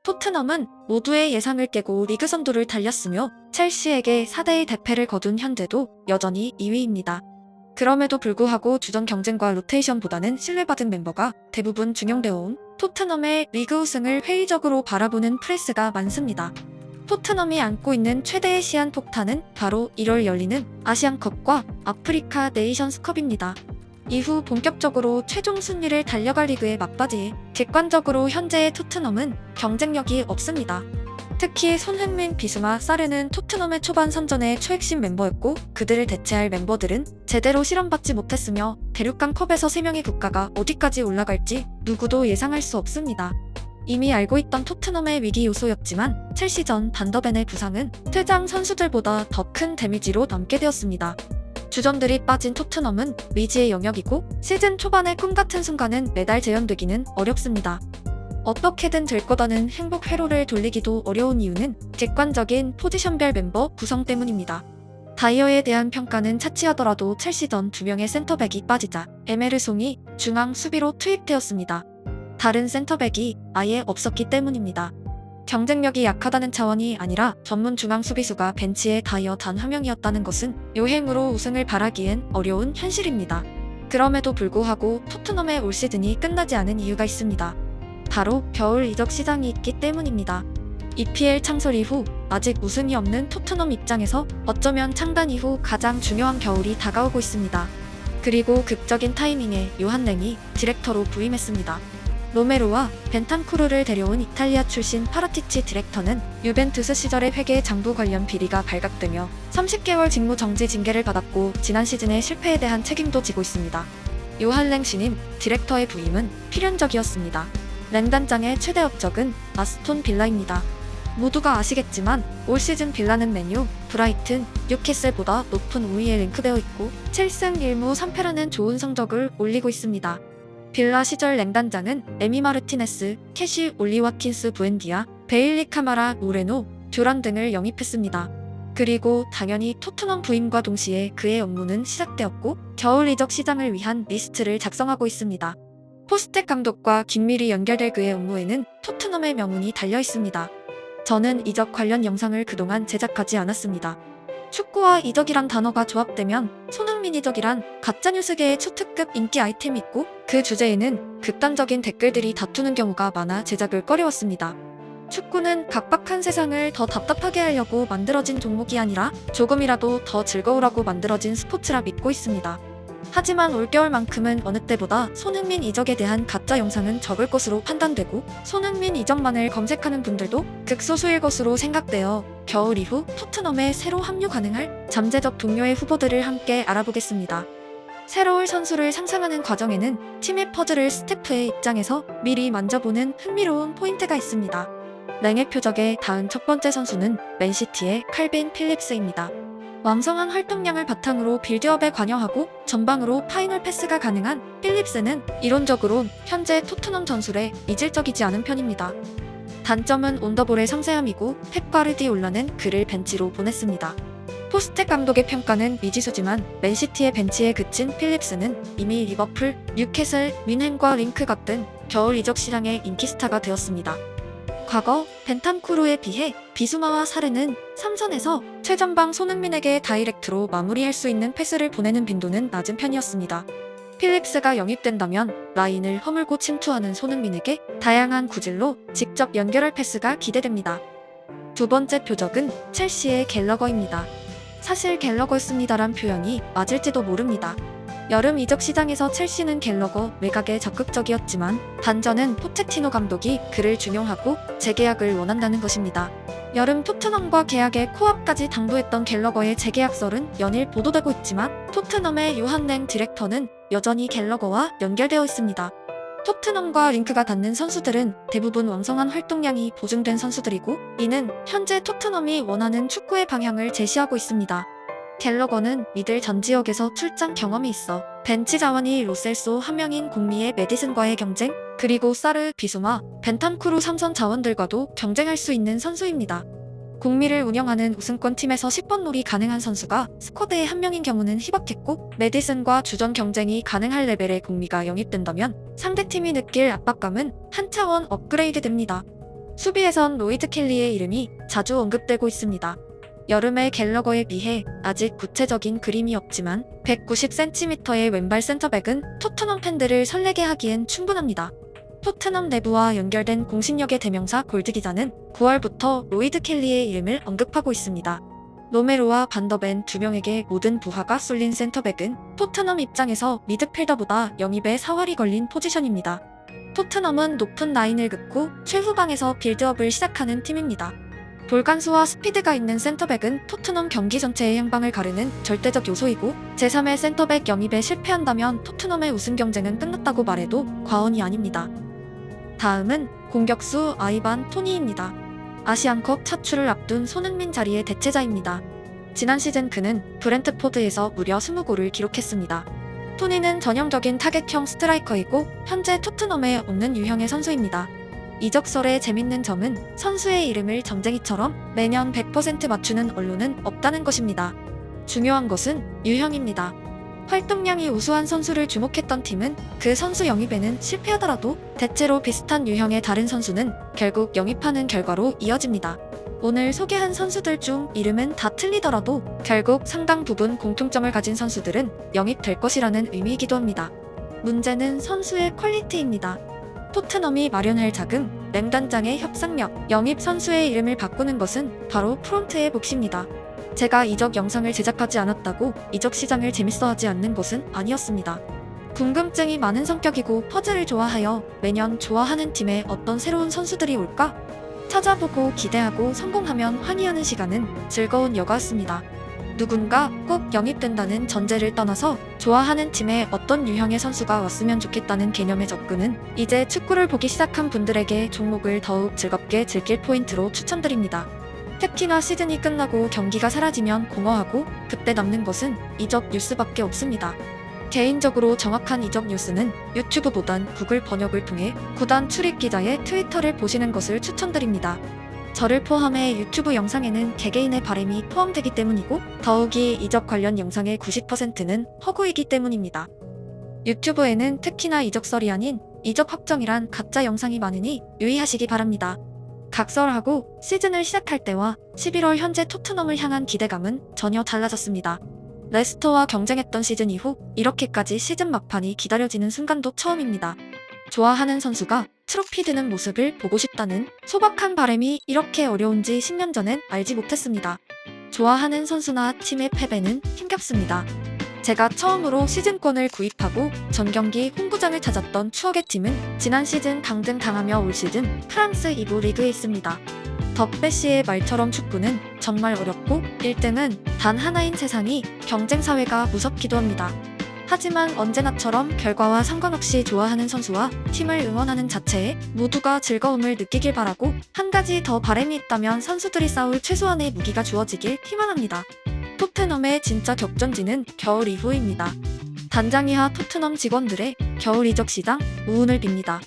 토트넘은 모두의 예상을 깨고 리그 선두를 달렸으며 첼시에게 4대1 대패를 거둔 현재도 여전히 2위입니다. 그럼에도 불구하고 주전 경쟁과 로테이션보다는 신뢰받은 멤버가 대부분 중용되어 온 토트넘의 리그 우승을 회의적으로 바라보는 프레스가 많습니다. 토트넘이 안고 있는 최대의 시한폭탄은 바로 1월 열리는 아시안컵과 아프리카 네이션스컵입니다. 이후 본격적으로 최종 순위를 달려갈 리그의 막바지에 객관적으로 현재의 토트넘은 경쟁력이 없습니다. 특히 손흥민, 비수마, 사르는 토트넘의 초반 선전의 초핵심 멤버였고 그들을 대체할 멤버들은 제대로 실험받지 못했으며 대륙간 컵에서 3명의 국가가 어디까지 올라갈지 누구도 예상할 수 없습니다. 이미 알고 있던 토트넘의 위기 요소였지만 첼시전 반더벤의 부상은 퇴장 선수들보다 더 큰 데미지로 남게 되었습니다. 주전들이 빠진 토트넘은 미지의 영역이고 시즌 초반의 꿈같은 순간은 매달 재현되기는 어렵습니다. 어떻게든 될 거다는 행복 회로를 돌리기도 어려운 이유는 객관적인 포지션별 멤버 구성 때문입니다. 다이어에 대한 평가는 차치하더라도 첼시전 2명의 센터백이 빠지자 에메르송이 중앙 수비로 투입되었습니다. 다른 센터백이 아예 없었기 때문입니다. 경쟁력이 약하다는 차원이 아니라 전문 중앙 수비수가 벤치에 다이어 단 한 명이었다는 것은 요행으로 우승을 바라기엔 어려운 현실입니다. 그럼에도 불구하고 토트넘의 올 시즌이 끝나지 않은 이유가 있습니다. 바로 겨울 이적 시장이 있기 때문입니다. EPL 창설 이후 아직 우승이 없는 토트넘 입장에서 어쩌면 창단 이후 가장 중요한 겨울이 다가오고 있습니다. 그리고 극적인 타이밍에 요한랭이 디렉터로 부임했습니다. 로메로와 벤탄쿠르를 데려온 이탈리아 출신 파라티치 디렉터는 유벤투스 시절의 회계 장부 관련 비리가 발각되며 30개월 직무 정지 징계를 받았고 지난 시즌의 실패에 대한 책임도 지고 있습니다. 요한랭 신임 디렉터의 부임은 필연적이었습니다. 랭 단장의 최대 업적은 아스톤 빌라입니다. 모두가 아시겠지만 올 시즌 빌라는 맨유, 브라이튼, 뉴캐슬보다 높은 우위에 랭크되어 있고 7승 1무 3패라는 좋은 성적을 올리고 있습니다. 빌라 시절 랭 단장은 에미 마르티네스, 캐시 올리와킨스 부엔디아, 베일리 카마라, 모레노, 듀란 등을 영입했습니다. 그리고 당연히 토트넘 부임과 동시에 그의 업무는 시작되었고 겨울 이적 시장을 위한 리스트를 작성하고 있습니다. 포스텍 감독과 긴밀히 연결될 그의 업무에는 토트넘의 명운이 달려 있습니다. 저는 이적 관련 영상을 그동안 제작하지 않았습니다. 축구와 이적이란 단어가 조합되면 손흥민 이적이란 가짜뉴스계의 초특급 인기 아이템이 있고 그 주제에는 극단적인 댓글들이 다투는 경우가 많아 제작을 꺼려왔습니다. 축구는 각박한 세상을 더 답답하게 하려고 만들어진 종목이 아니라 조금이라도 더 즐거우라고 만들어진 스포츠라 믿고 있습니다. 하지만 올겨울만큼은 어느 때보다 손흥민 이적에 대한 가짜 영상은 적을 것으로 판단되고 손흥민 이적만을 검색하는 분들도 극소수일 것으로 생각되어 겨울 이후 토트넘에 새로 합류 가능할 잠재적 동료의 후보들을 함께 알아보겠습니다. 새로울 선수를 상상하는 과정에는 팀의 퍼즐을 스태프의 입장에서 미리 만져보는 흥미로운 포인트가 있습니다. 랭의 표적에 닿은 첫 번째 선수는 맨시티의 칼빈 필립스입니다. 왕성한 활동량을 바탕으로 빌드업에 관여하고 전방으로 파이널 패스가 가능한 필립스는 이론적으로 현재 토트넘 전술에 이질적이지 않은 편입니다. 단점은 온더볼의 상세함이고 펩 과르디올라는 그를 벤치로 보냈습니다. 포스텍 감독의 평가는 미지수지만 맨시티의 벤치에 그친 필립스는 이미 리버풀, 뉴캐슬, 뮌헨과 링크 같은 겨울 이적 시장의 인기 스타가 되었습니다. 과거 벤탄쿠르에 비해 비수마와 사르는 3선에서 최전방 손흥민에게 다이렉트로 마무리할 수 있는 패스를 보내는 빈도는 낮은 편이었습니다. 필립스가 영입된다면 라인을 허물고 침투하는 손흥민에게 다양한 구질로 직접 연결할 패스가 기대됩니다. 두 번째 표적은 첼시의 갤러거입니다. 사실 갤러거였습니다란 표현이 맞을지도 모릅니다. 여름 이적 시장에서 첼시는 갤러거 매각에 적극적이었지만 반전은 포체티노 감독이 그를 중용하고 재계약을 원한다는 것입니다. 여름 토트넘과 계약의 코앞까지 당도했던 갤러거의 재계약설은 연일 보도되고 있지만 토트넘의 요한랭 디렉터는 여전히 갤러거와 연결되어 있습니다. 토트넘과 링크가 닿는 선수들은 대부분 왕성한 활동량이 보증된 선수들이고 이는 현재 토트넘이 원하는 축구의 방향을 제시하고 있습니다. 갤러거는 미들 전 지역에서 출장 경험이 있어 벤치 자원이 로셀소 한 명인 공미의 메디슨과의 경쟁, 그리고 사르, 비수마, 벤탄쿠르 3선 자원들과도 경쟁할 수 있는 선수입니다. 공미를 운영하는 우승권 팀에서 10번 롤이 가능한 선수가 스쿼드에 한 명인 경우는 희박했고, 메디슨과 주전 경쟁이 가능할 레벨의 공미가 영입된다면 상대팀이 느낄 압박감은 한 차원 업그레이드 됩니다. 수비에선 로이드 켈리의 이름이 자주 언급되고 있습니다. 여름의 갤러거에 비해 아직 구체적인 그림이 없지만 190cm의 왼발 센터백은 토트넘 팬들을 설레게 하기엔 충분합니다. 토트넘 내부와 연결된 공신력의 대명사 골드기자는 9월부터 로이드 켈리의 이름을 언급하고 있습니다. 로메로와 반더벤 두 명에게 모든 부하가 쏠린 센터백은 토트넘 입장에서 미드필더보다 영입에 사활이 걸린 포지션입니다. 토트넘은 높은 라인을 긋고 최후방에서 빌드업을 시작하는 팀입니다. 볼간수와 스피드가 있는 센터백은 토트넘 경기 전체의 향방을 가르는 절대적 요소이고, 제3의 센터백 영입에 실패한다면 토트넘의 우승 경쟁은 끝났다고 말해도 과언이 아닙니다. 다음은 공격수 아이반 토니입니다. 아시안컵 차출을 앞둔 손흥민 자리의 대체자입니다. 지난 시즌 그는 브렌트포드에서 무려 20골을 기록했습니다. 토니는 전형적인 타겟형 스트라이커이고 현재 토트넘에 없는 유형의 선수입니다. 이적설의 재밌는 점은 선수의 이름을 점쟁이처럼 매년 100% 맞추는 언론은 없다는 것입니다. 중요한 것은 유형입니다. 활동량이 우수한 선수를 주목했던 팀은 그 선수 영입에는 실패하더라도 대체로 비슷한 유형의 다른 선수는 결국 영입하는 결과로 이어집니다. 오늘 소개한 선수들 중 이름은 다 틀리더라도 결국 상당 부분 공통점을 가진 선수들은 영입될 것이라는 의미이기도 합니다. 문제는 선수의 퀄리티입니다. 토트넘이 마련할 자금, 맹단장의 협상력, 영입 선수의 이름을 바꾸는 것은 바로 프론트의 몫입니다. 제가 이적 영상을 제작하지 않았다고 이적 시장을 재밌어하지 않는 것은 아니었습니다. 궁금증이 많은 성격이고 퍼즐을 좋아하여 매년 좋아하는 팀에 어떤 새로운 선수들이 올까? 찾아보고 기대하고 성공하면 환희하는 시간은 즐거운 여가였습니다. 누군가 꼭 영입된다는 전제를 떠나서 좋아하는 팀에 어떤 유형의 선수가 왔으면 좋겠다는 개념의 접근은 이제 축구를 보기 시작한 분들에게 종목을 더욱 즐겁게 즐길 포인트로 추천드립니다. 특히나 시즌이 끝나고 경기가 사라지면 공허하고 그때 남는 것은 이적 뉴스밖에 없습니다. 개인적으로 정확한 이적 뉴스는 유튜브보단 구글 번역을 통해 구단 출입 기자의 트위터를 보시는 것을 추천드립니다. 저를 포함해 유튜브 영상에는 개개인의 바람이 포함되기 때문이고 더욱이 이적 관련 영상의 90%는 허구이기 때문입니다. 유튜브에는 특히나 이적설이 아닌 이적 확정이란 가짜 영상이 많으니 유의하시기 바랍니다. 각설하고 시즌을 시작할 때와 11월 현재 토트넘을 향한 기대감은 전혀 달라졌습니다. 레스터와 경쟁했던 시즌 이후 이렇게까지 시즌 막판이 기다려지는 순간도 처음입니다. 좋아하는 선수가 트로피 드는 모습을 보고 싶다는 소박한 바람이 이렇게 어려운지 10년 전엔 알지 못했습니다. 좋아하는 선수나 팀의 패배는 힘겹습니다. 제가 처음으로 시즌권을 구입하고 전 경기 홈구장을 찾았던 추억의 팀은 지난 시즌 강등당하며 올 시즌 프랑스 2부 리그에 있습니다. 덕배씨의 말처럼 축구는 정말 어렵고 1등은 단 하나인 세상이 경쟁사회가 무섭기도 합니다. 하지만 언제나처럼 결과와 상관없이 좋아하는 선수와 팀을 응원하는 자체에 모두가 즐거움을 느끼길 바라고 한 가지 더 바람이 있다면 선수들이 싸울 최소한의 무기가 주어지길 희망합니다. 토트넘의 진짜 격전지는 겨울 이후입니다. 단장이하 토트넘 직원들의 겨울 이적 시장 우운을 빕니다.